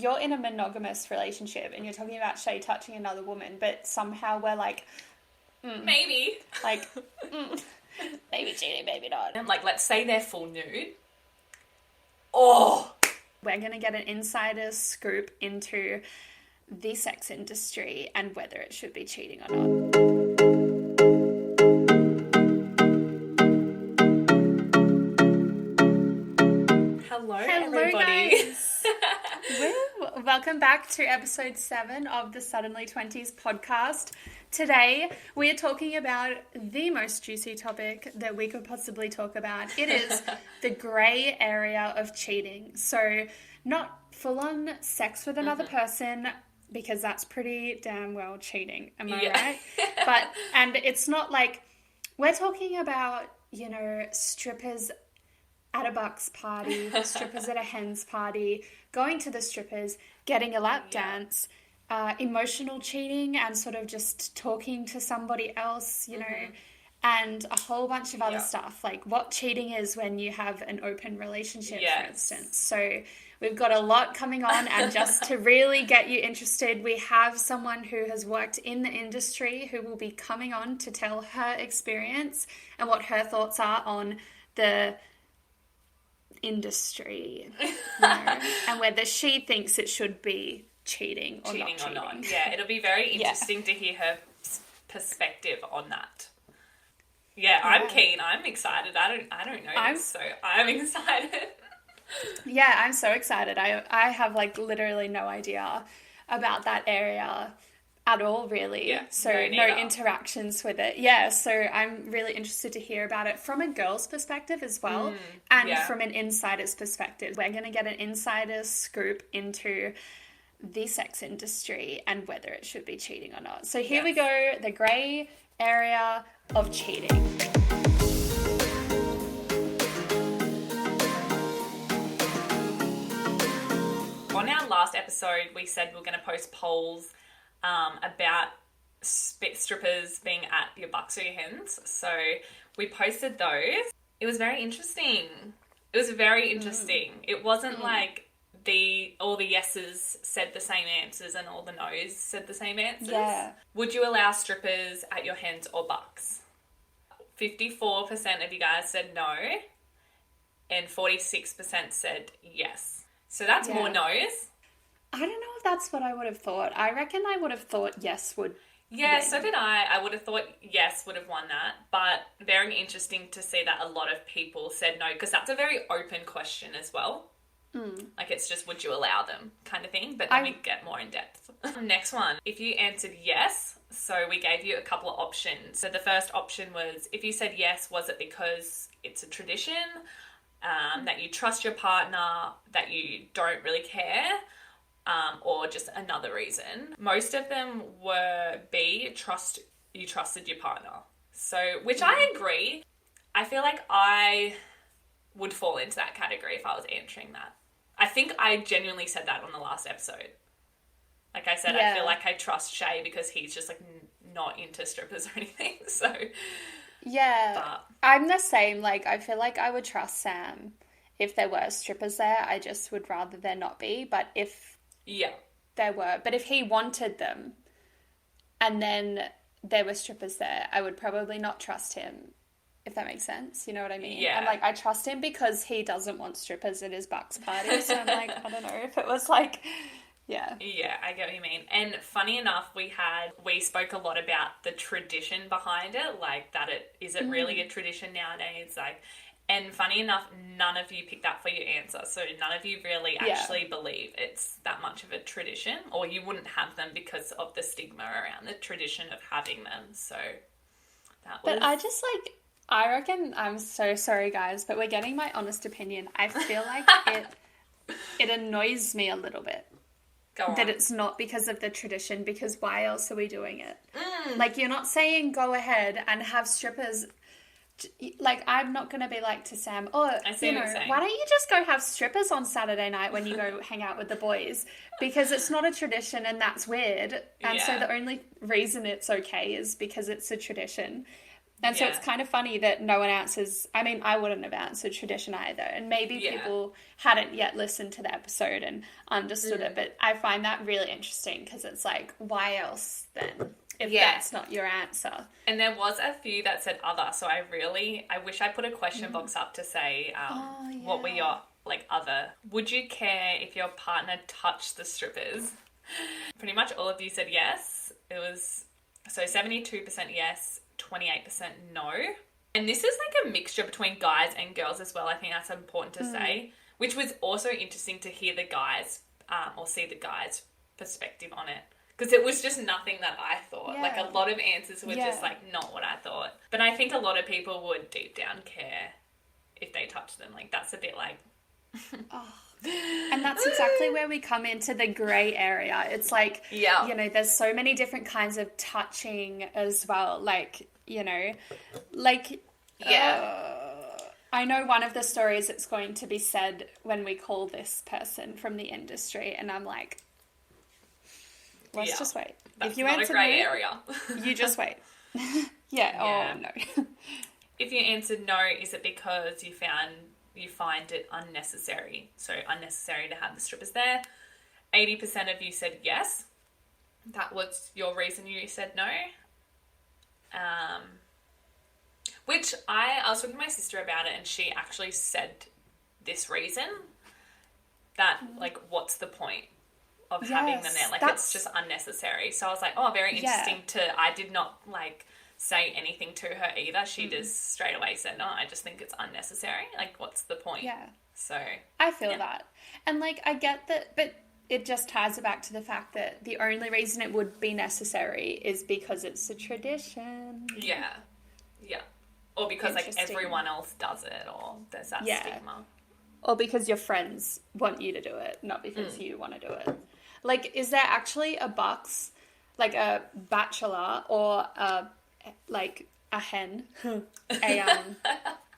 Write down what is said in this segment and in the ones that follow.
you're in a monogamous relationship and you're talking about Shay touching another woman, but somehow we're like, maybe. Like, maybe cheating, maybe not. And like, let's say they're full nude. Oh! We're going to get an insider scoop into the sex industry and whether it should be cheating or not. Hello everybody. Guys. Welcome back to episode 7 of the Suddenly Twenties Podcast. Today, we are talking about the most juicy topic that we could possibly talk about. It is the grey area of cheating. So, not full-on sex with another person, because that's pretty damn well cheating. Am I right? And it's not like, we're talking about, strippers at a bucks party, strippers at a hens party, going to the strippers, getting a lap dance, emotional cheating and sort of just talking to somebody else, and a whole bunch of other stuff. Like what cheating is when you have an open relationship, for instance. So we've got a lot coming on, and just to really get you interested, we have someone who has worked in the industry who will be coming on to tell her experience and what her thoughts are on the industry, and whether she thinks it should be cheating or not. Yeah, it'll be very interesting to hear her perspective on that. Yeah, I'm keen. I'm excited. I don't know this, so I'm excited. Yeah, I'm so excited. I have like literally no idea about that area at all, really. Yeah, so no interactions with it. Yeah, so I'm really interested to hear about it from a girl's perspective as well, and from an insider's perspective. We're going to get an insider's scoop into the sex industry and whether it should be cheating or not. So here we go, the grey area of cheating. On our last episode, we said we're going to post polls about strippers being at your bucks or your hens. So we posted those. It was very interesting. It wasn't like all the yeses said the same answers and all the no's said the same answers. Yeah. Would you allow strippers at your hens or bucks? 54% of you guys said no, and 46% said yes. So that's more no's. I don't know if that's what I would have thought. I reckon I would have thought yes would Yeah, win. so did I. I would have thought yes would have won that. But very interesting to see that a lot of people said no, because that's a very open question as well. Like it's just, would you allow them kind of thing? But then we get more in depth. Next one. If you answered yes, so we gave you a couple of options. So the first option was, if you said yes, was it because it's a tradition, that you trust your partner, that you don't really care, or just another reason? Most of them were B, you trusted your partner. So, which I agree. I feel like I would fall into that category if I was answering that. I think I genuinely said that on the last episode. Like I said, I feel like I trust Shay because he's just like not into strippers or anything. So I'm the same. Like I feel like I would trust Sam if there were strippers there. I just would rather there not be. But if there were, but if he wanted them and then there were strippers there, I would probably not trust him. If that makes sense, you know what I mean? Yeah. And like, I trust him because he doesn't want strippers at his bucks party. So I'm like, I don't know if it was like, Yeah, I get what you mean. And funny enough, we spoke a lot about the tradition behind it, like that is it really a tradition nowadays? Like, and funny enough, none of you picked that for your answer. So none of you really actually believe it's that much of a tradition, or you wouldn't have them because of the stigma around the tradition of having them. So that was... But I reckon, I'm so sorry guys, but we're getting my honest opinion. I feel like it annoys me a little bit. That it's not because of the tradition, because why else are we doing it? Like, you're not saying go ahead and have strippers. Like, I'm not going to be like to Sam, why don't you just go have strippers on Saturday night when you go hang out with the boys? Because it's not a tradition and that's weird. And so the only reason it's okay is because it's a tradition. And so it's kind of funny that no one answers. I mean, I wouldn't have answered tradition either. And maybe people hadn't yet listened to the episode and understood it. But I find that really interesting because it's like, why else then if that's not your answer? And there was a few that said other. So I wish I put a question box up to say what were your, like, other. Would you care if your partner touched the strippers? Pretty much all of you said yes. It was, so 72% yes, 28% no. And this is like a mixture between guys and girls as well. I think that's important to say, which was also interesting to hear the guys or see the guys' perspective on it. Because it was just nothing that I thought. Like, a lot of answers were just like not what I thought. But I think a lot of people would deep down care if they touched them. Like, that's a bit like... And that's exactly where we come into the grey area. It's like, you know, there's so many different kinds of touching as well. Like, you know, like, I know one of the stories that's going to be said when we call this person from the industry, and I'm like, let's just wait. That's if you not answer a grey no, area. You just wait. Oh no. If you answered no, is it because you find it unnecessary? So unnecessary to have the strippers there. 80% of you said yes. That was your reason you said no. Which I was talking to my sister about it, and she actually said this reason that, like, what's the point of having them there? Like, it's just unnecessary. So I was like, oh, very interesting I did not, like, say anything to her either. She just straight away said, no, I just think it's unnecessary. Like, what's the point? Yeah. So I feel that. And, like, I get that, but it just ties it back to the fact that the only reason it would be necessary is because it's a tradition. Yeah. Or because, like, everyone else does it, or there's that stigma. Or because your friends want you to do it, not because you want to do it. Like, is there actually a bucks, like a bachelor or a hen, a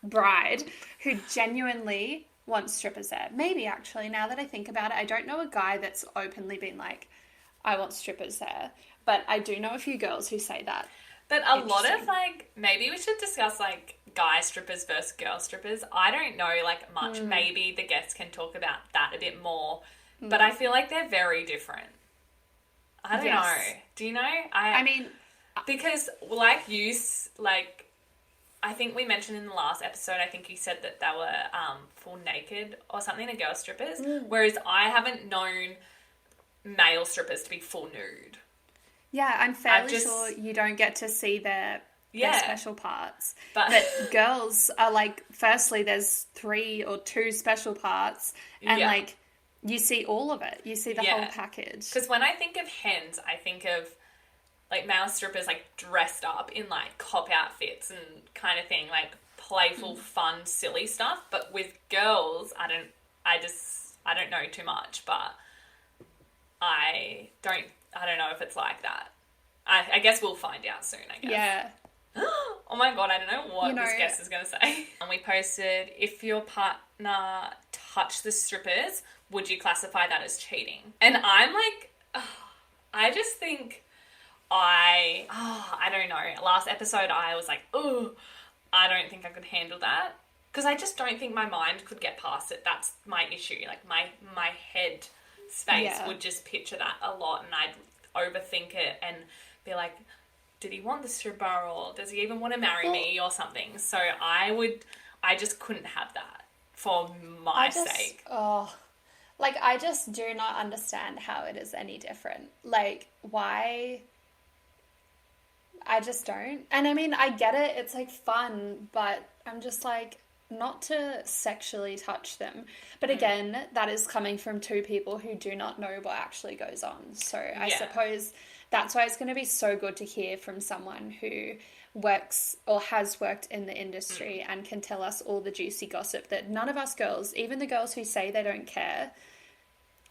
bride who genuinely wants strippers there? Maybe, actually, now that I think about it, I don't know a guy that's openly been like, I want strippers there. But I do know a few girls who say that. But a lot of, like, maybe we should discuss, like, guy strippers versus girl strippers. I don't know, like, much. Maybe the guests can talk about that a bit more. But I feel like they're very different. I don't know. Do you know? I mean... Because, like, I think we mentioned in the last episode, I think you said that they were full naked or something, the girl strippers. Whereas I haven't known male strippers to be full nude. Yeah, I'm fairly sure you don't get to see their special parts. But girls are like, firstly, there's 3 or 2 special parts. And, like, you see all of it. You see the whole package. Because when I think of hens, I think of, like, male strippers, like, dressed up in, like, cop outfits and kind of thing, like, playful, fun, silly stuff. But with girls, I don't know too much, but I don't know if it's like that. I guess we'll find out soon, I guess. Yeah. Oh my God, I don't know what this guest is going to say. And we posted, if your partner touched the strippers, would you classify that as cheating? And I'm like, I just think... I don't know. Last episode, I was like, I don't think I could handle that. Because I just don't think my mind could get past it. That's my issue. Like, my head space would just picture that a lot, and I'd overthink it and be like, did he want the stripper, or does he even want to marry me or something? So I just couldn't have that for my sake. Like, I just do not understand how it is any different. Like, why... I just don't. And I mean, I get it. It's like fun, but I'm just like, not to sexually touch them. But again, that is coming from 2 people who do not know what actually goes on. So I suppose that's why it's going to be so good to hear from someone who works or has worked in the industry and can tell us all the juicy gossip that none of us girls, even the girls who say they don't care,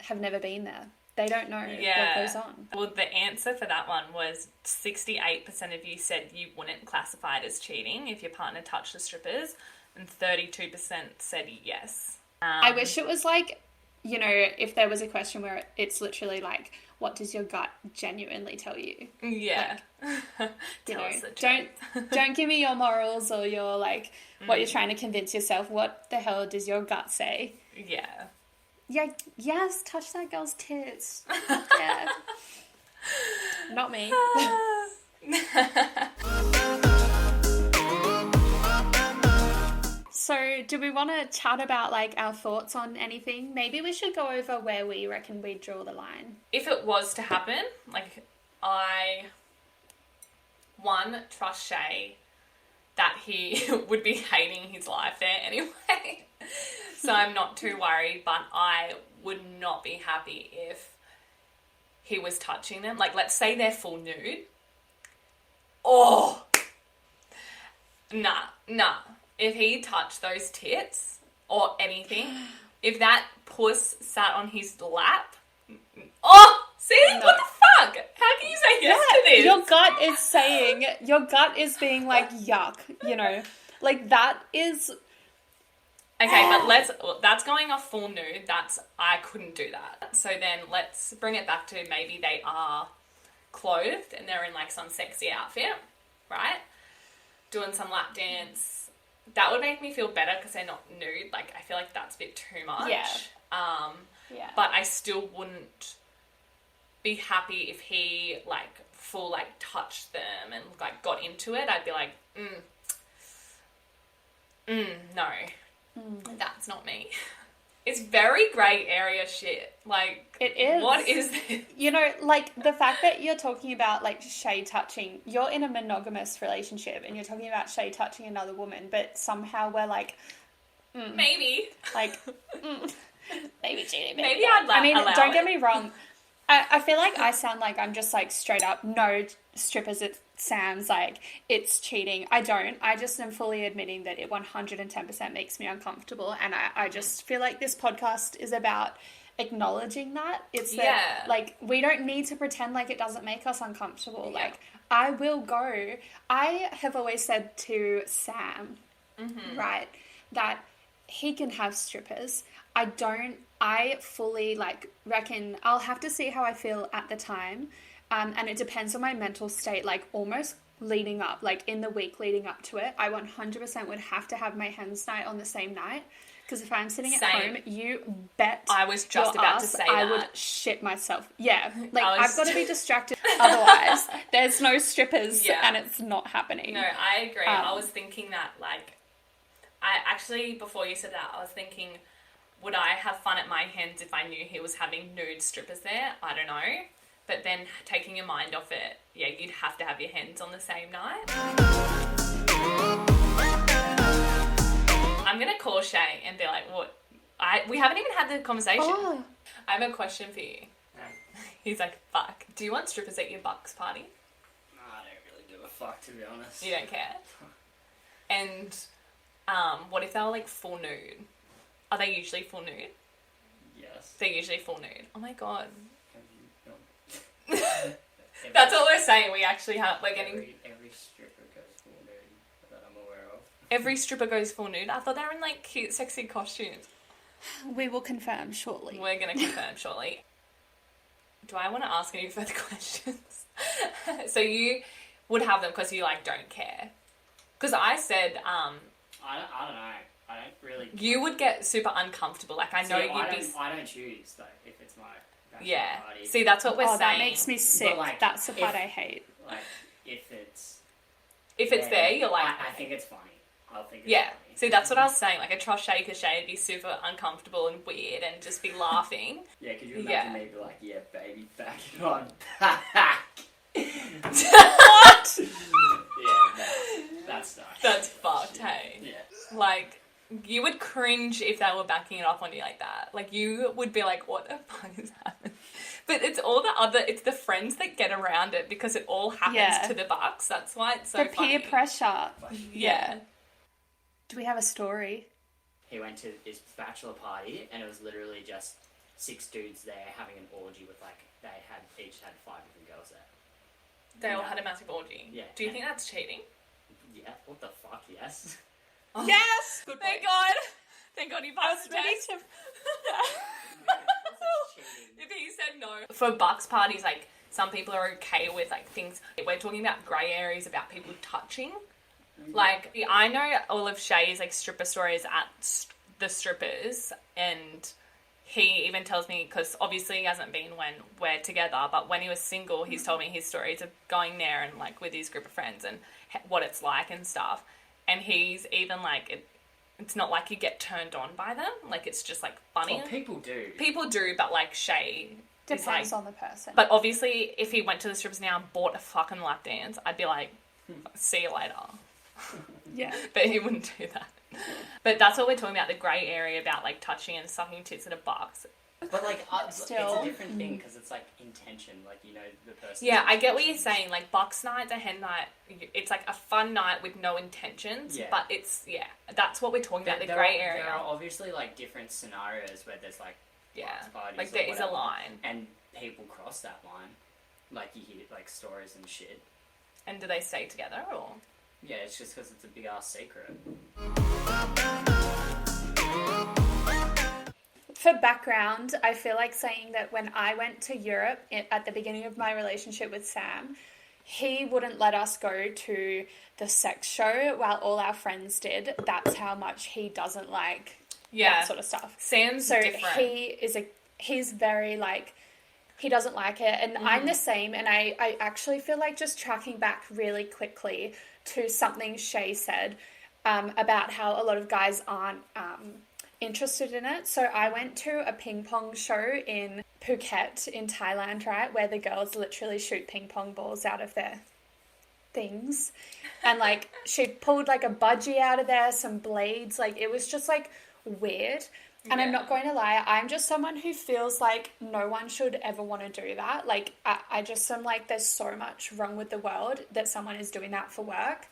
have never been there. They don't know what goes on. Well, the answer for that one was 68% of you said you wouldn't classify it as cheating if your partner touched the strippers, and 32% said yes. I wish it was like you know, if there was a question where it's literally like, what does your gut genuinely tell you? Yeah. Like, Tell us the don't give me your morals or your, like, what you're trying to convince yourself. What the hell does your gut say? Yeah. Yeah, yes, touch that girl's tits. Yeah. Not me. So, do we want to chat about, like, our thoughts on anything? Maybe we should go over where we reckon we'd draw the line. If it was to happen, like, I, one, trust Shay that he would be hating his life there anyway. So I'm not too worried, but I would not be happy if he was touching them. Like, let's say they're full nude. Oh! Nah. If he touched those tits or anything, if that puss sat on his lap, oh, see? No. What the fuck? How can you say yes to this? Your gut is being like, yuck, you know? Like, that is... Okay, but that's going off full nude. I couldn't do that. So then let's bring it back to maybe they are clothed and they're in, like, some sexy outfit, right? Doing some lap dance. That would make me feel better because they're not nude. Like, I feel like that's a bit too much. Yeah. But I still wouldn't be happy if he, like, full, like, touched them and, like, got into it. I'd be like, no. That's not me. It's very grey area shit. Like, it is. What is this? You know, like, the fact that you're talking about, like, Shay touching, you're in a monogamous relationship and you're talking about Shay touching another woman, but somehow we're like, maybe. Like, maybe cheating. Maybe I'd I mean, allow don't get it. me wrong. I feel like I sound like I'm just, like, straight up, no strippers at Sam's, like, it's cheating. I don't. I just am fully admitting that it 110% makes me uncomfortable, and I just feel like this podcast is about acknowledging that. It's that, like, we don't need to pretend like it doesn't make us uncomfortable. Yeah. Like, I will go. I have always said to Sam, right, that he can have strippers. I fully, like, reckon I'll have to see how I feel at the time. And it depends on my mental state, like, almost leading up, like, in the week leading up to it. I 100% would have to have my hens night on the same night. Because if I'm sitting at home, you bet I was just about to say I that. would shit myself. Yeah. Like, I've got to be distracted. Otherwise, there's no strippers and it's not happening. No, I agree. I was thinking that, like, before you said that, I was thinking, would I have fun at my hens if I knew he was having nude strippers there? I don't know. But then taking your mind off it, yeah, you'd have to have your hens on the same night. I'm going to call Shay and be like, what? We haven't even had the conversation. Oh. I have a question for you. He's like, fuck. Do you want strippers at your Bucks party? No, I don't really give a fuck, to be honest. You don't care? And what if they were, like, full nude? Are they usually full nude? Yes. They're usually full nude. Oh my god. Every, That's all we're saying. We actually have, we're getting... Every stripper goes full nude that I'm aware of. Every stripper goes full nude? I thought they were in, like, cute, sexy costumes. We will confirm shortly. We're going to confirm shortly. Do I want to ask any further questions? So you would have them because you, like, don't care. Because I said... I don't know. I don't really... You would get super uncomfortable. Like, I know you'd be... I don't choose, though, if it's my bachelor party. See, that's what we're saying. That makes me sick. But, like, that's the part I hate. Like, if it's... If it's there, you're like... I think it's funny. I'll think it's funny. See, that's what I was saying. Like, a trust Shay because Shay would be super uncomfortable and weird and just be laughing. Yeah, could you imagine me be like, yeah, baby, back it on back. What? Yeah, that's nice. That's fucked, hey? Yeah. Like, you would cringe if they were backing it up on you like that. Like, you would be like, what the fuck is happening? But it's it's the friends that get around it because it all happens to the Bucks. That's why it's so funny. The peer pressure. Yeah. Do we have a story? He went to his bachelor party and it was literally just 6 dudes there having an orgy with, like, each had 5 different girls there. They all had a massive orgy. Yeah. Do you think that's cheating? Yeah, what the fuck, yes. Oh. Yes! Good Thank God. Thank God you passed the test. If he said no. For bucks parties, like, some people are okay with, like, things... We're talking about grey areas about people touching. Like, I know all of Shay's, like, stripper stories at the strippers, and he even tells me, because obviously he hasn't been when we're together, but when he was single, he's told me his stories of going there and, like, with his group of friends and what it's like and stuff. And he's even, like... It's not like you get turned on by them. Like, it's just, like, funny. Well, people do. People do, but, like, Shay... Depends on the person. But obviously, if he went to the strips now and bought a fucking lap dance, I'd be like, see you later. Yeah. But he wouldn't do that. But that's what we're talking about, the grey area about, like, touching and sucking tits at a bucks. But, like, Still. it's a different thing because it's, like, intention. Like, you know, the person... Yeah, I get what you're saying. Like, bucks night, a hen night, it's, like, a fun night with no intentions. Yeah. But it's, that's what we're talking about, the grey area. There are obviously, like, different scenarios where there's, like, bucks parties like, or there is a whatever, line. and people cross that line. Like, you hear, like, stories and shit. And do they stay together, or...? Yeah, it's just because it's a big-ass secret. For background, I feel like saying that when I went to Europe at the beginning of my relationship with Sam, he wouldn't let us go to the sex show while all our friends did. That's how much he doesn't like that sort of stuff. Sam's so different. He's very, like, he doesn't like it. And I'm the same. And I actually feel like just tracking back really quickly to something Shay said about how a lot of guys aren't interested in it. So I went to a ping pong show in Phuket in Thailand, right, where the girls literally shoot ping pong balls out of their things. And, like, she pulled, like, a budgie out of there, some blades. Like, it was just, like, weird. And I'm not going to lie, I'm just someone who feels like no one should ever want to do that. Like, I just am like, there's so much wrong with the world that someone is doing that for work.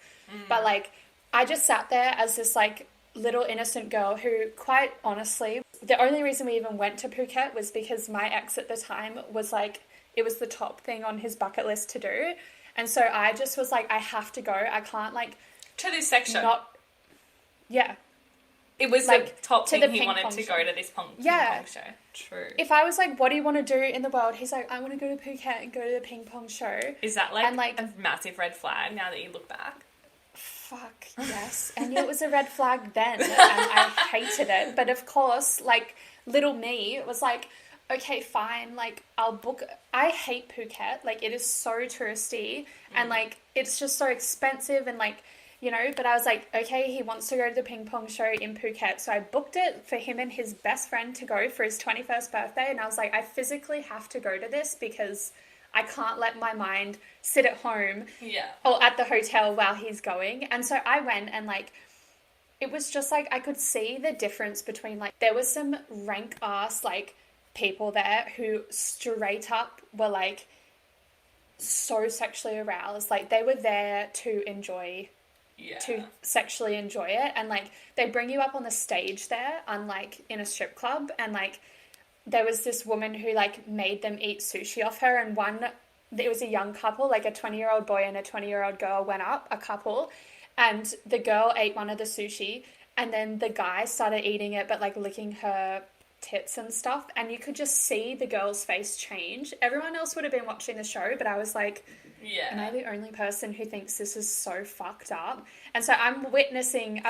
But, like, I just sat there as this, like, little innocent girl who, quite honestly, the only reason we even went to Phuket was because my ex at the time was like, it was the top thing on his bucket list to do. And so I just was like, I have to go. I can't, like... To this sex show? Yeah. It was, like, the top thing he wanted to go to this ping pong show. True. If I was like, what do you want to do in the world? He's like, I want to go to Phuket and go to the ping pong show. Is that, like a massive red flag now that you look back? Fuck, yes. And it was a red flag then, and I hated it. But of course, like, little me was like, okay, fine, like, I'll book... I hate Phuket. Like, it is so touristy, and, like, it's just so expensive, and, like, you know, but I was like, okay, he wants to go to the ping pong show in Phuket, so I booked it for him and his best friend to go for his 21st birthday, and I was like, I physically have to go to this because I can't let my mind sit at home or at the hotel while he's going. And so I went, and, like, it was just, like, I could see the difference between, like, there was some rank ass, like, people there who straight up were, like, so sexually aroused. Like, they were there to enjoy... to sexually enjoy it, and, like, they bring you up on the stage there, unlike in a strip club, and, like, there was this woman who, like, made them eat sushi off her, and it was a young couple, like a 20-year-old boy and a 20-year-old girl went up, a couple, and the girl ate one of the sushi, and then the guy started eating it, but, like, licking her tits and stuff, and you could just see the girl's face change. Everyone else would have been watching the show, but I was like, am I the only person who thinks this is so fucked up? And so I'm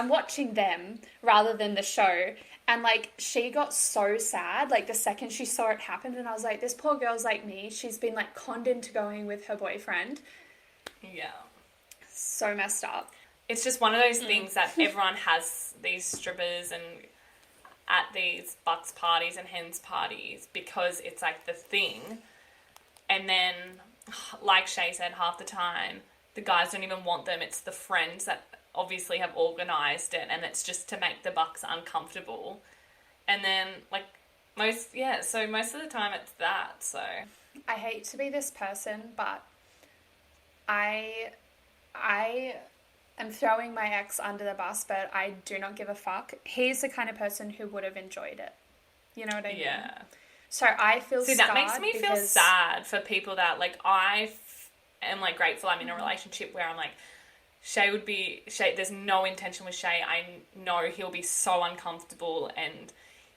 watching them rather than the show. And, like, she got so sad, like, the second she saw it happen. And I was like, this poor girl's like me. She's been, like, conned into going with her boyfriend. Yeah. So messed up. It's just one of those things that everyone has these strippers and at these bucks parties and hens parties because it's, like, the thing. And then... like Shay said, half the time, the guys don't even want them. It's the friends that obviously have organised it, and it's just to make the bucks uncomfortable. And then, like, most of the time it's that, so... I hate to be this person, but I am throwing my ex under the bus, but I do not give a fuck. He's the kind of person who would have enjoyed it. You know what I mean? Yeah. So I feel scarred. That makes me feel sad for people that, like, I am, like, grateful I'm in a relationship where I'm, like, Shay, there's no intention with Shay. I know he'll be so uncomfortable and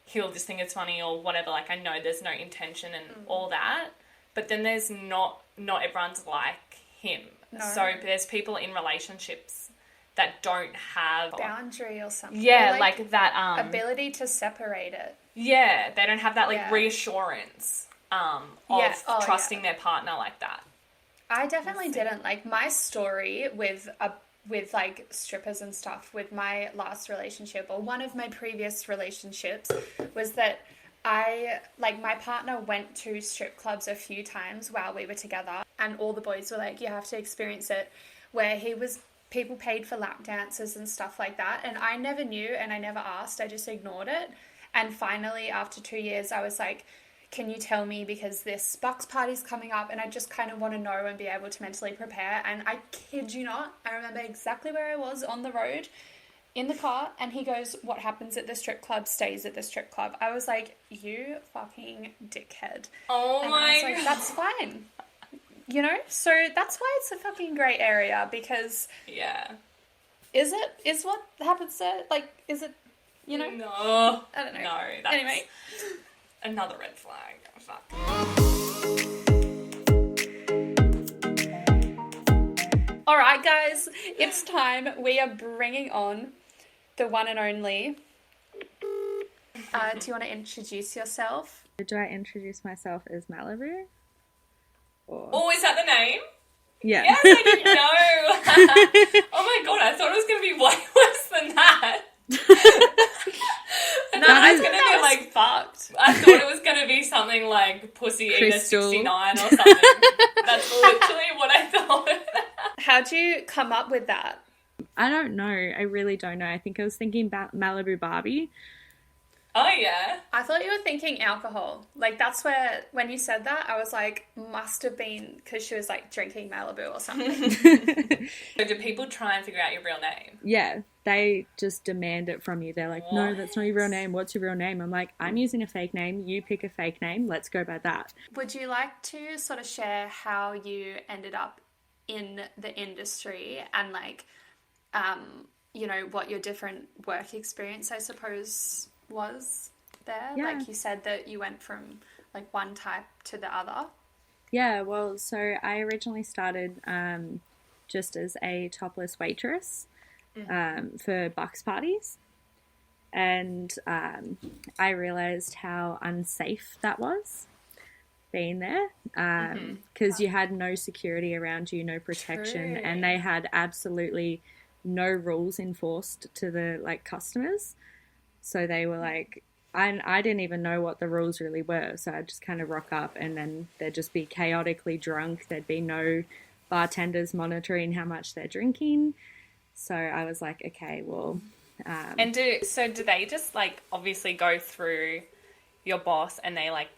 he'll just think it's funny or whatever. Like, I know there's no intention and all that. But then there's not everyone's like him. No. So there's people in relationships that don't have boundary or something. Yeah, like that ability to separate it. Yeah, they don't have that like reassurance of trusting their partner like that. I definitely didn't. Like, my story with like strippers and stuff with my last relationship, or one of my previous relationships, was that my partner went to strip clubs a few times while we were together, and all the boys were like, you have to experience it, where people paid for lap dances and stuff like that, and I never knew and I never asked, I just ignored it. And finally, after 2 years, I was like, can you tell me, because this Bucks party's coming up and I just kind of want to know and be able to mentally prepare. And I kid you not, I remember exactly where I was on the road in the car, and he goes, what happens at the strip club stays at the strip club. I was like, you fucking dickhead. Oh and my I was like, God. that's fine. You know? So that's why it's a fucking grey area, because is what happens there, like, is it, you know? No. I don't know. No, that's Anyway. Another red flag. Fuck. All right, guys, it's time. We are bringing on the one and only. Do you want to introduce yourself? Do I introduce myself as Malibu? Or... Oh, is that the name? Yeah. Yes, I didn't know. Oh my God, I thought it was going to be way worse than that. No, I was going to be like fucked. I thought it was going to be something like Pussy Eater Crystal. 69 or something. That's literally what I thought. How'd you come up with that? I don't know. I really don't know. I think I was thinking about Malibu Barbie. Oh, yeah. I thought you were thinking alcohol. Like, that's where, when you said that, I was like, must have been because she was, like, drinking Malibu or something. So do people try and figure out your real name? Yeah, they just demand it from you. They're like, no, that's not your real name. What's your real name? I'm like, I'm using a fake name. You pick a fake name. Let's go by that. Would you like to sort of share how you ended up in the industry and, like, you know, what your different work experience, I suppose, was there? Yeah. Like, you said that you went from, like, one type to the other. Yeah, well, so I originally started just as a topless waitress for Bucks parties. And I realised how unsafe that was, being there, because you had no security around you, no protection, True. and they had absolutely no rules enforced to the, like, customers. So they were like, I didn't even know what the rules really were. So I'd just kind of rock up and then they'd just be chaotically drunk. There'd be no bartenders monitoring how much they're drinking. So I was like, okay, well. And do they just, like, obviously go through your boss and they, like,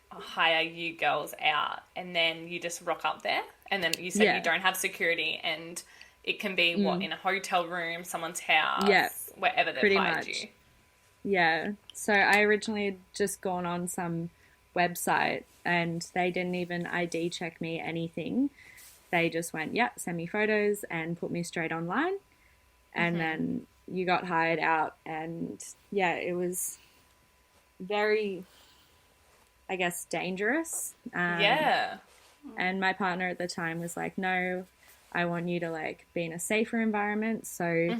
hire you girls out and then you just rock up there? And then you said you don't have security and it can be, in a hotel room, someone's house, wherever they've hired you. Yeah. So I originally had just gone on some website and they didn't even ID check me anything. They just went, send me photos and put me straight online. And then you got hired out and, it was very, I guess, dangerous. And my partner at the time was like, no, I want you to, like, be in a safer environment. So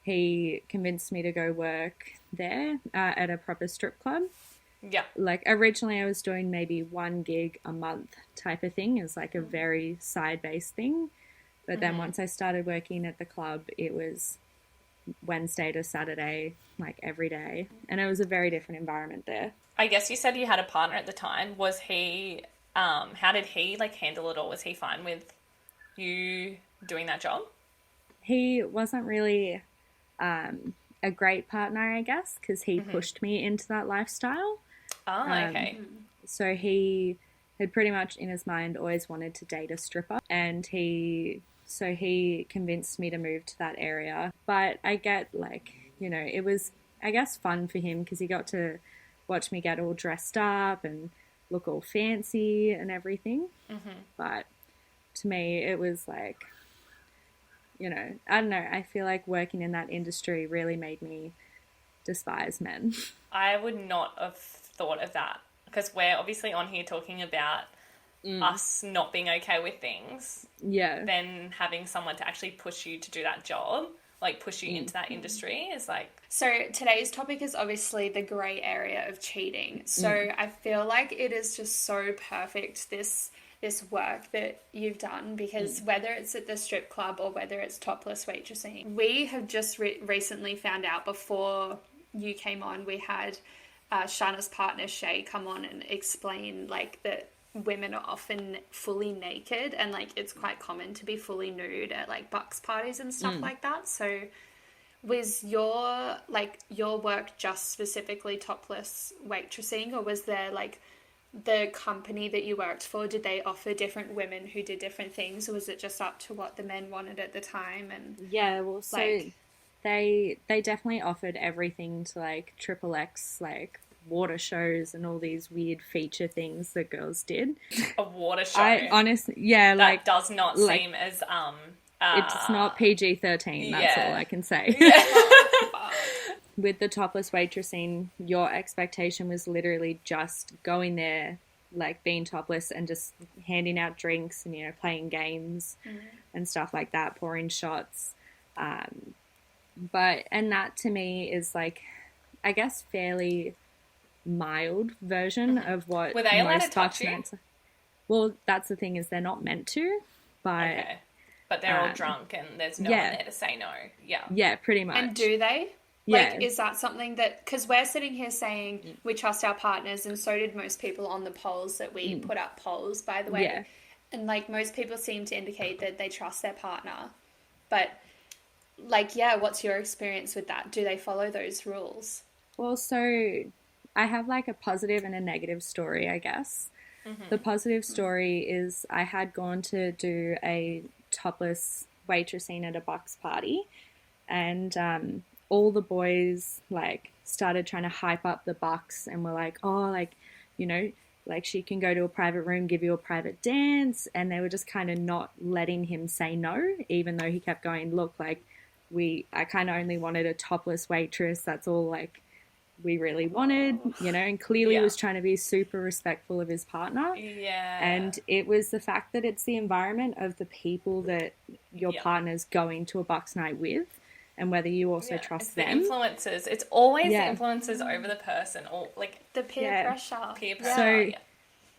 he convinced me to go work there at a proper strip club. Yeah. Like, originally I was doing maybe 1 gig a month type of thing. It was like a very side-based thing. But then once I started working at the club, it was Wednesday to Saturday, like, every day. And it was a very different environment there. I guess you said you had a partner at the time. Was he, how did he, like, handle it all? Was he fine with you doing that job? He wasn't really a great partner, I guess, because he pushed me into that lifestyle. Oh, okay. So he had pretty much in his mind always wanted to date a stripper, and he convinced me to move to that area. But I get, like, you know, it was, I guess, fun for him because he got to watch me get all dressed up and look all fancy and everything. But to me, it was like, you know, I don't know. I feel like working in that industry really made me despise men. I would not have thought of that because we're obviously on here talking about us not being okay with things. Yeah. Then having someone to actually push you to do that job, like push you into that industry is like... So today's topic is obviously the grey area of cheating. So I feel like it is just so perfect, this work that you've done, because whether it's at the strip club or whether it's topless waitressing, we have just recently found out, before you came on, we had Shana's partner Shay come on and explain like that women are often fully naked, and like it's quite common to be fully nude at like bucks parties and stuff like that. So was your work just specifically topless waitressing, or was there like the company that you worked for, did they offer different women who did different things, or was it just up to what the men wanted at the time? And yeah, well, so like, they definitely offered everything to like XXX, like water shows and all these weird feature things that girls did. A water show. I honestly, yeah, that like does not seem as it's not PG-13. That's all I can say. Yeah. With the topless waitressing, your expectation was literally just going there, like being topless and just handing out drinks and, you know, playing games and stuff like that, pouring shots. And that to me is like, I guess, fairly mild version of what were they allowed most to touch you? nights. Well, that's the thing, is they're not meant to, but okay. But they're all drunk and there's no one there to say no. Yeah, pretty much. and do they? Yeah. Like, is that something that, because we're sitting here saying we trust our partners, and so did most people on the polls that we put up polls, by the way. Yeah. And like most people seem to indicate that they trust their partner. But like, yeah, what's your experience with that? Do they follow those rules? Well, so I have like a positive and a negative story, I guess. The positive story is I had gone to do a topless waitressing at a bucks party, and all the boys like started trying to hype up the bucks and were like, oh, like, you know, like she can go to a private room, give you a private dance, and they were just kind of not letting him say no, even though he kept going, look, like I kind of only wanted a topless waitress, that's all like we really wanted, you know, and clearly was trying to be super respectful of his partner. Yeah. And it was the fact that it's the environment of the people that your partner's going to a bucks night with, and whether you also trust them. The influences. It's always the influences over the person, or like The peer pressure. Peer pressure. So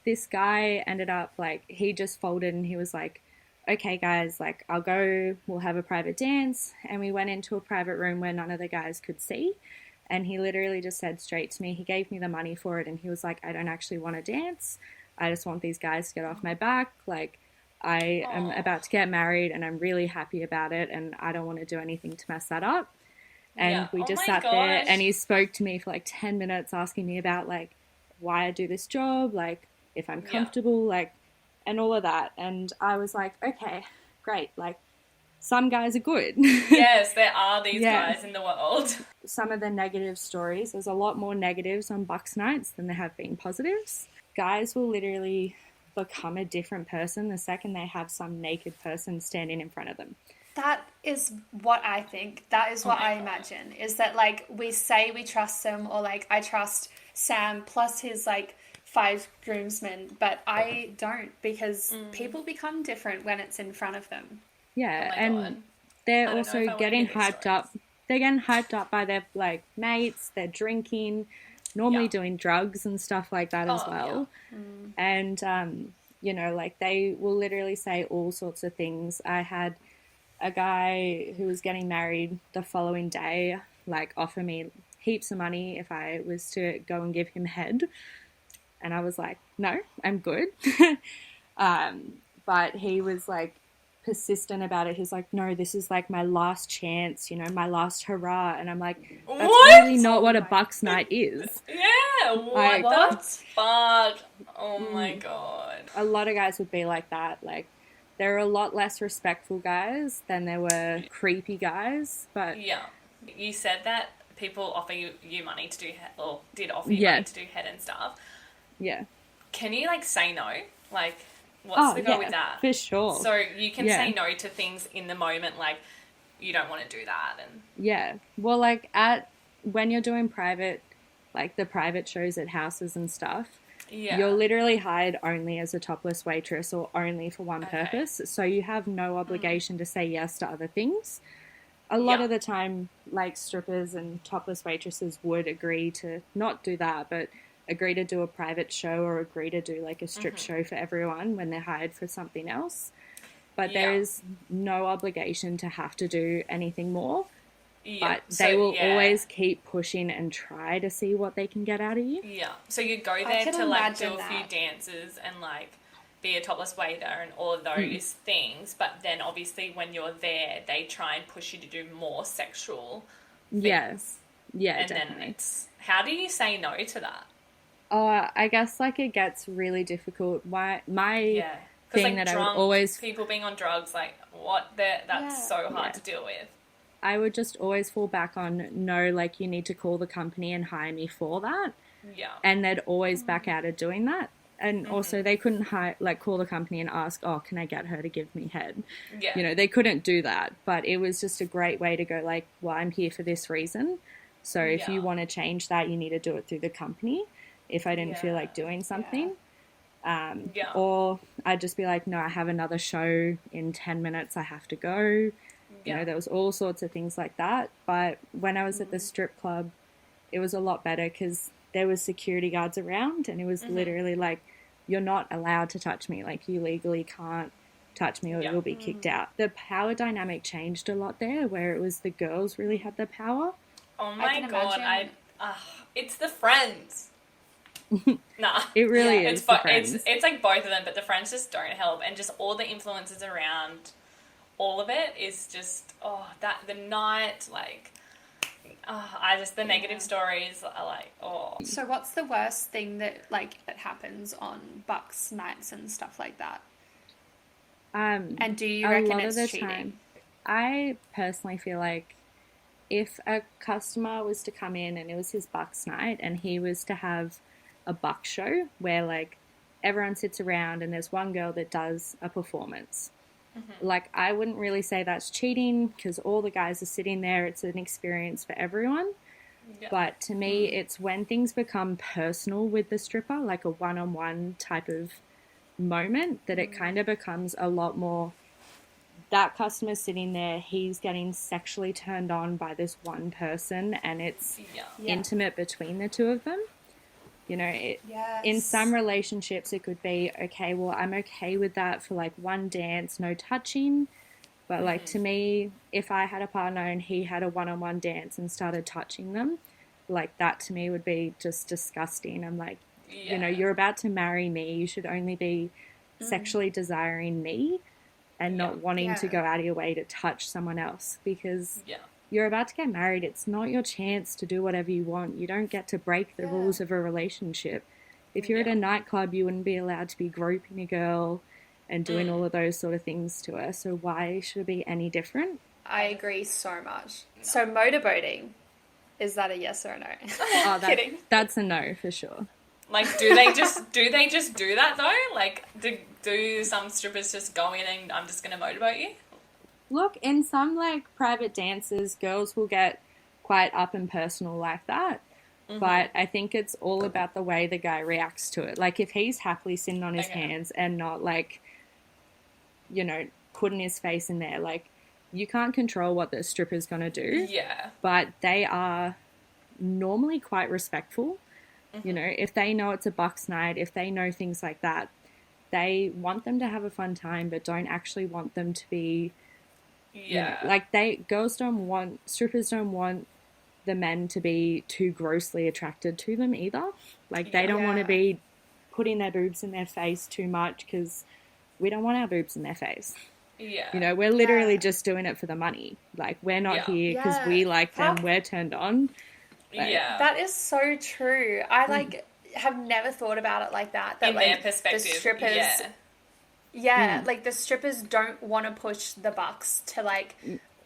this guy ended up like, he just folded and he was like, okay guys, like I'll go, we'll have a private dance. And we went into a private room where none of the guys could see. And he literally just said straight to me, he gave me the money for it, and he was like, I don't actually want to dance. I just want these guys to get off my back. Like, I am about to get married, and I'm really happy about it, and I don't want to do anything to mess that up. And we just sat there, and he spoke to me for like 10 minutes asking me about, like, why I do this job, like, if I'm comfortable, like, and all of that. And I was like, okay, great, like, some guys are good. Yes, there are these guys in the world. Some of the negative stories, there's a lot more negatives on bucks nights than there have been positives. Guys will literally become a different person the second they have some naked person standing in front of them. That is what I think. That is what I imagine. Is that like we say we trust them, or like I trust Sam plus his like 5 groomsmen, but I don't, because people become different when it's in front of them. Yeah, and they're also getting hyped up. They're getting hyped up by their like mates. They're drinking, normally doing drugs and stuff like that as well. And you know, like they will literally say all sorts of things. I had a guy who was getting married the following day, like offer me heaps of money if I was to go and give him head, and I was like, no, I'm good. But he was like persistent about it. He's like, no, this is like my last chance, you know, my last hurrah. And I'm like, that's really not what a bucks night is. Yeah, what the fuck? Oh my god. A lot of guys would be like that. Like, there are a lot less respectful guys than there were creepy guys. But yeah, you said that people offer you money to do head, or did offer you money to do head and stuff. Yeah. Can you like say no? Like, what's the goal with that? For sure. So you can say no to things in the moment, like you don't want to do that, and yeah. Well, like at when you're doing private, like the private shows at houses and stuff, Yeah. you're literally hired only as a topless waitress or only for one purpose. So you have no obligation to say yes to other things. A lot of the time, like strippers and topless waitresses would agree to not do that, but agree to do a private show or agree to do like a strip show for everyone when they're hired for something else. But there is no obligation to have to do anything more. But they will always keep pushing and try to see what they can get out of you. Yeah. So you go there to like do a few dances and like be a topless waiter and all of those things. But then obviously when you're there, they try and push you to do more sexual things. Yes. Yeah, and definitely. then how do you say no to that? I guess like it gets really difficult. My thing like that I would always... people being on drugs, like that's so hard to deal with. I would just always fall back on, no, like you need to call the company and hire me for that. Yeah. And they'd always back out of doing that. And also they couldn't call the company and ask, oh, can I get her to give me head? Yeah. You know, they couldn't do that. But it was just a great way to go like, well, I'm here for this reason. So if you want to change that, you need to do it through the company. If I didn't feel like doing something. Or I'd just be like, no, I have another show in 10 minutes. I have to go. You know, there was all sorts of things like that. But when I was at the strip club, it was a lot better because there was security guards around and it was literally like, you're not allowed to touch me. Like, you legally can't touch me or you'll be kicked out. The power dynamic changed a lot there, where it was the girls really had the power. Oh my God. It's the friends. Nah. It really is the friends. It's like both of them, but the friends just don't help. And just all the influences around all of it is just, the night, like... the negative stories are like, So what's the worst thing that happens on Bucks nights and stuff like that? And do you reckon it's cheating? I personally feel like if a customer was to come in and it was his Bucks night and he was to have a Buck show where like everyone sits around and there's one girl that does a performance. Like, I wouldn't really say that's cheating because all the guys are sitting there. It's an experience for everyone. Yeah. But to me, it's when things become personal with the stripper, like a one-on-one type of moment, that it kind of becomes a lot more, that customer's sitting there, he's getting sexually turned on by this one person and it's intimate between the two of them. You know, in some relationships it could be, okay, well, I'm okay with that for like one dance, no touching. But like to me, if I had a partner and he had a one-on-one dance and started touching them, like that to me would be just disgusting. I'm like, you know, you're about to marry me. You should only be sexually desiring me and not wanting to go out of your way to touch someone else because... You're about to get married. It's not your chance to do whatever you want. You don't get to break the rules of a relationship. If you're at a nightclub, you wouldn't be allowed to be groping a girl and doing all of those sort of things to her. So why should it be any different? I agree so much. So motorboating, is that a yes or a no? Kidding. That's a no for sure. Like, do they just do that though? Like, do some strippers just go in and I'm just going to motorboat you? Look, in some, like, private dances, girls will get quite up and personal like that. But I think it's all about the way the guy reacts to it. Like, if he's happily sitting on his hands and not, like, you know, putting his face in there, like, you can't control what the stripper's going to do. Yeah. But they are normally quite respectful. You know, if they know it's a Bucks night, if they know things like that, they want them to have a fun time, but don't actually want them to be... You know, like strippers don't want the men to be too grossly attracted to them either. Like they don't want to be putting their boobs in their face too much because we don't want our boobs in their face. Yeah. You know, we're literally just doing it for the money. Like we're not here because we like them, we're turned on. Like, that is so true. I have never thought about it like that. That in their perspective, the strippers... like the strippers don't want to push the Bucks to like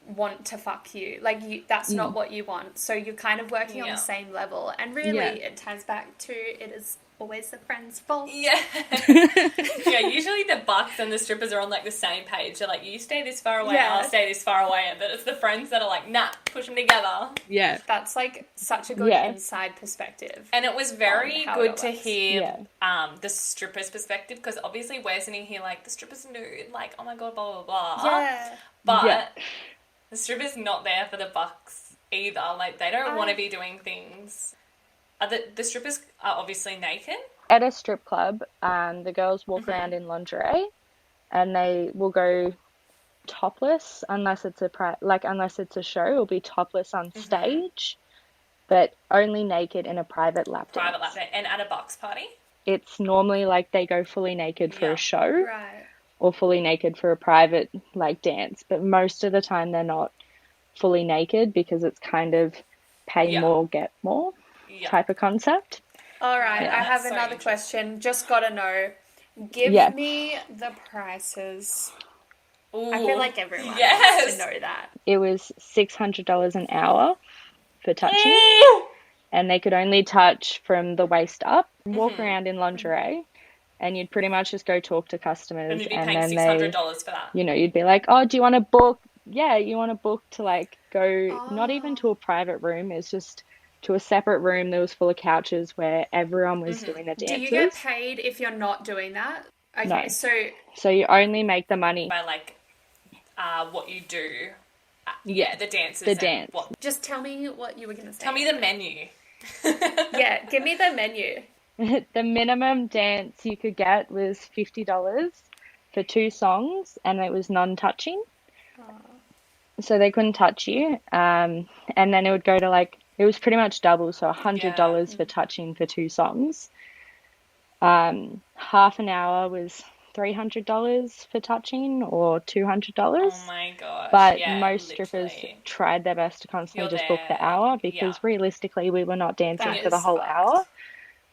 want to fuck you. Like that's not what you want. So you're kind of working on the same level. And really it ties back to it is always the friend's fault. Yeah. Yeah, usually the bucks and the strippers are on, like, the same page. They're like, you stay this far away, Yeah. I'll stay this far away. But it's the friends that are like, nah, push them together. Yeah. That's, like, such a good Yeah. inside perspective. And it was very how good it to works. hear the stripper's perspective, because obviously we're sitting here like, the stripper's nude, like, oh my god, blah, blah, blah. Yeah. But Yeah. the stripper's not there for the bucks either. Like, they don't want to be doing things. The strippers are obviously naked. At a strip club, the girls walk around in lingerie, and they will go topless unless it's unless it's a show. It'll be topless on stage, but only naked in a private lap dance. Private lap dance. And at a bucks party. It's normally like they go fully naked for Yeah. a show Right. or fully naked for a private like dance, but most of the time they're not fully naked because it's kind of pay Yeah. more, get more Yeah. type of concept. All right, Yeah, I have that's so another interesting. question. Just gotta know. Give Yeah. me the prices. Ooh. I feel like everyone wants Yes. to know that. It was $600 an hour for touching, Ooh. and they could only touch from the waist up, walk around in lingerie, and you'd pretty much just go talk to customers, And you'd be and paying then $600 for that. you'd be like, oh, do you want to book? Yeah, you want to book to like go, not even to a private room, it's just to a separate room that was full of couches where everyone was doing the Do dances. you get paid if you're not doing that? Okay, No. so So you only make the money. By, like, what you do. Yeah, The dances. the and dance. What, just tell me what you were gonna say. tell me the menu. Yeah, give me the menu. The minimum dance you could get was $50 for 2 songs, and it was non-touching. So they couldn't touch you. And then it would go to like, it was pretty much double, so $100 for touching for 2 songs. Half an hour was $300 for touching, or $200. Oh my gosh. But yeah, most strippers literally. tried their best to constantly You're just book the there. hour, because Yeah. realistically we were not dancing That for the is whole fucked. hour.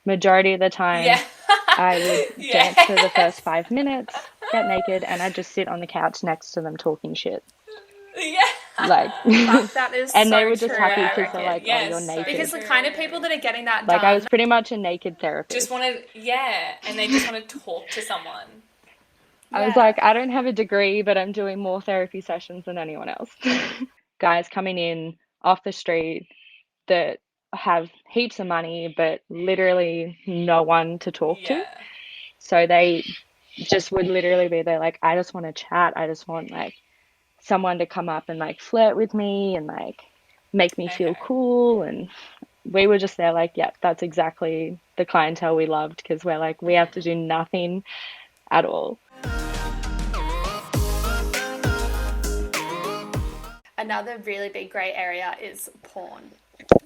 Majority of the time, Yeah. I would Yeah. dance for the first 5 minutes, get naked, and I'd just sit on the couch next to them talking shit. Yeah. Like, Fuck, that is and so they were just true, happy I because they're reckon. like, Yes, oh, you're so naked. Because the kind of people that are getting that Like, done. I was pretty much a naked therapist. Just wanted, and they just want to talk to someone. I was Yeah. like, I don't have a degree, but I'm doing more therapy sessions than anyone else. Guys coming in off the street that have heaps of money, but literally no one to talk to. Yeah. So they just would literally be there like, I just want to chat. I just want like someone to come up and like flirt with me and like make me feel Okay. cool. And we were just there like, yeah, that's exactly the clientele we loved, because we're like, we have to do nothing at all. Another really big grey area is porn.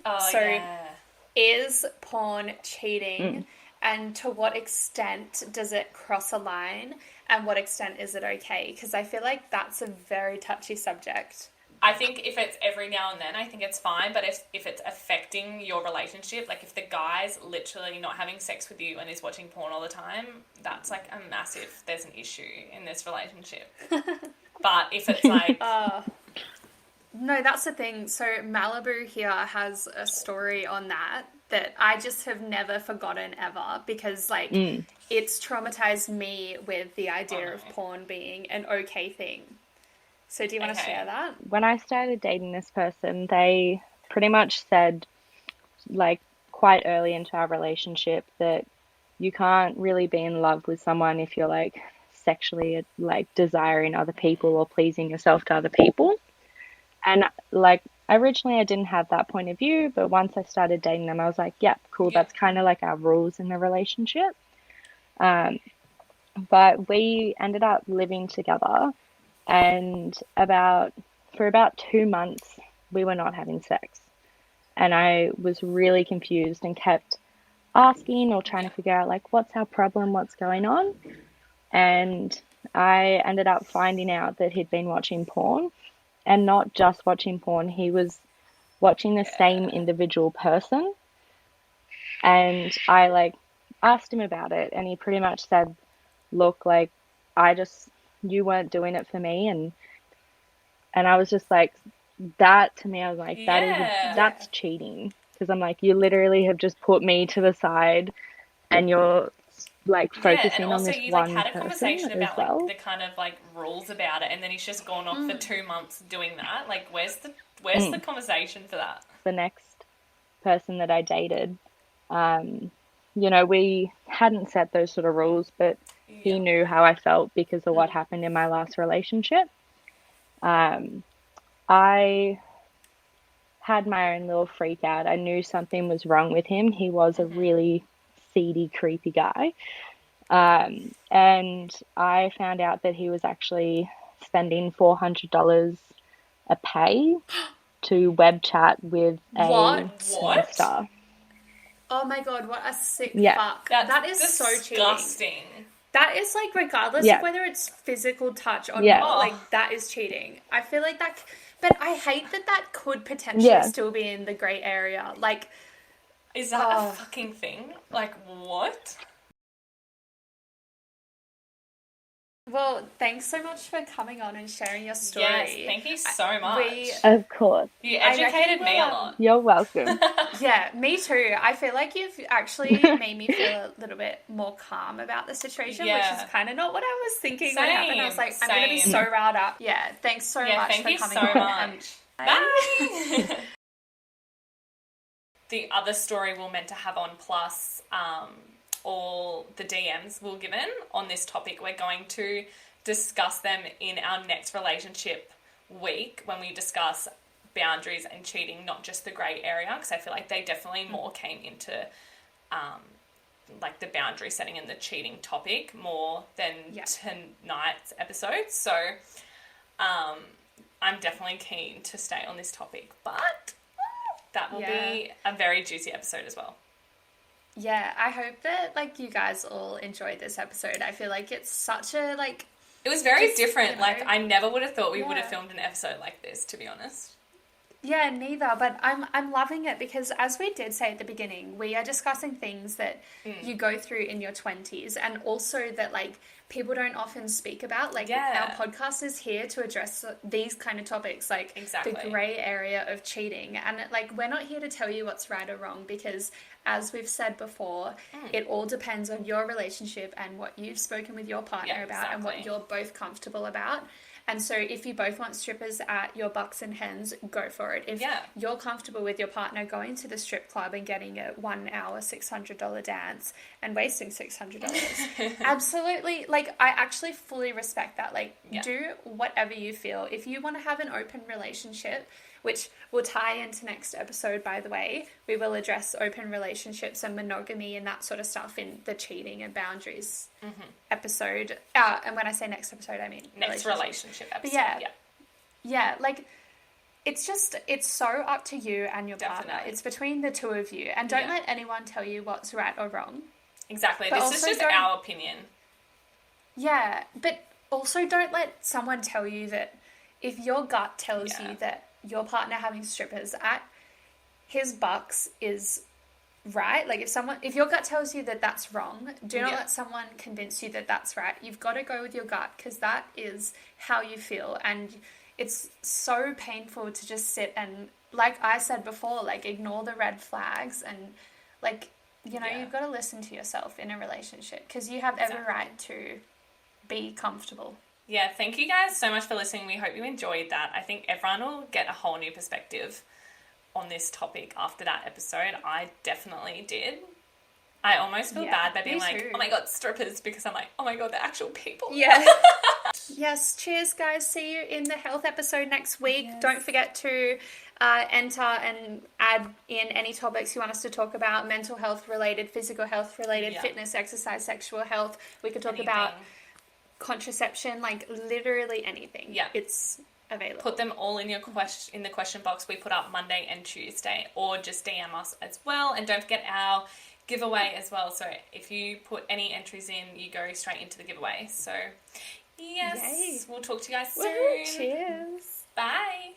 Oh, So- yeah. Is porn cheating? And to what extent does it cross a line? And what extent is it okay? Because I feel like that's a very touchy subject. I think if it's every now and then, I think it's fine. But if it's affecting your relationship, like if the guy's literally not having sex with you and is watching porn all the time, that's like a massive, there's an issue in this relationship. But if it's like, No, that's the thing. So Malibu here has a story on that I just have never forgotten ever, because like it's traumatized me with the idea of porn being an okay thing. So do you want to Okay. share that? When I started dating this person, they pretty much said, like, quite early into our relationship, that you can't really be in love with someone if you're like sexually like desiring other people or pleasing yourself to other people. And like, originally I didn't have that point of view, but once I started dating them, I was like, yeah, cool, that's kind of like our rules in the relationship. But we ended up living together, and for about 2 months we were not having sex. And I was really confused and kept asking or trying to figure out like, what's our problem, what's going on. And I ended up finding out that he'd been watching porn. And not just watching porn, he was watching the same individual person. And I like asked him about it, and he pretty much said, look, like, you weren't doing it for me. And I was just like, that to me, I was like, Yeah. that's cheating. Because I'm like, you literally have just put me to the side and you're like Yeah, focusing and on also this you one like had a conversation person as about well. like the kind of like rules about it, and then he's just gone off for 2 months doing that. Like, where's the conversation for that? The next person that I dated, you know, we hadn't set those sort of rules, but he knew how I felt because of what happened in my last relationship. I had my own little freak out. I knew something was wrong with him. He was a really seedy, creepy guy. And I found out that he was actually spending $400 a pay to web chat with a porn star. Oh my god, what a sick Yeah. fuck. That's That is so cheating. disgusting. That is like, regardless Yeah. of whether it's physical touch or Yeah. not, like that is cheating. I feel like that, but I hate that could potentially Yeah. still be in the grey area. Like, Is that a fucking thing? Like, what? well, thanks so much for coming on and sharing your story. Yes, thank you so much. Of course. You I reckon educated me a we'll, lot. You're welcome. Yeah, me too. I feel like you've actually made me feel a little bit more calm about the situation, which Yeah. is kind of not what I was thinking would happen. I was like, I'm going to be Same. so riled up. Yeah, thanks so much Thank for you coming so on. much. And Bye. The other story we're meant to have on Plus, all the DMs we're given on this topic, we're going to discuss them in our next relationship week when we discuss boundaries and cheating, not just the grey area, because I feel like they definitely more came into like the boundary setting and the cheating topic more than tonight's episode. So I'm definitely keen to stay on this topic, but that will be a very juicy episode as well. yeah, I hope that like you guys all enjoyed this episode. I feel like it's such a like, It was very Just, different. you know. Like, I never would have thought we would have Yeah. filmed an episode like this, to be honest. yeah, neither, but I'm loving it because, as we did say at the beginning, we are discussing things that you go through in your 20s, and also that like people don't often speak about. Like, our podcast is here to address these kind of topics, like Exactly. the grey area of cheating, and like we're not here to tell you what's right or wrong, because as we've said before, it all depends on your relationship and what you've spoken with your partner about and what exactly. you're both comfortable about. And so if you both want strippers at your Bucks and Hens, go for it. If you're comfortable with your partner going to the strip club and getting a 1 hour $600 dance and wasting $600, absolutely, like, I actually fully respect that. Like, do whatever you feel. If you want to have an open relationship, which will tie into next episode, by the way, we will address open relationships and monogamy and that sort of stuff in the cheating and boundaries episode. And when I say next episode, I mean Next relationship episode. But yeah, like, it's so up to you and your partner. Definitely. It's between the two of you. And don't let anyone tell you what's right or wrong. Exactly. But This is also just our opinion. Yeah, but also don't let someone tell you that if your gut tells you that your partner having strippers at his Bucks is right, like if your gut tells you that that's wrong, do not let someone convince you that that's right. You've got to go with your gut, because that is how you feel. And it's so painful to just sit and, like I said before, like, ignore the red flags and, like, you know, you've got to listen to yourself in a relationship, because you have every right to be comfortable. Yeah, thank you guys so much for listening. We hope you enjoyed that. I think everyone will get a whole new perspective on this topic after that episode. I definitely did. I almost feel bad by being like, too. oh my god, strippers, because I'm like, oh my god, they're actual people. Yeah. Yes, cheers, guys. See you in the health episode next week. Don't forget to enter and add in any topics you want us to talk about: mental health related, physical health related, fitness, exercise, sexual health. We could talk about contraception, like literally anything. Yeah. It's available. Put them all in your in the question box we put up Monday and Tuesday, or just DM us as well. And don't forget our giveaway as well. So if you put any entries in, you go straight into the giveaway. So yes, Yay. We'll talk to you guys soon. Woohoo, cheers. Bye.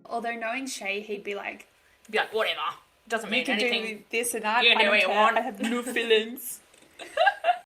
Although knowing Shay, he'd be like, Be like, whatever. Doesn't mean you can anything. do this and that. You can I do don't what you care. want. I have no feelings.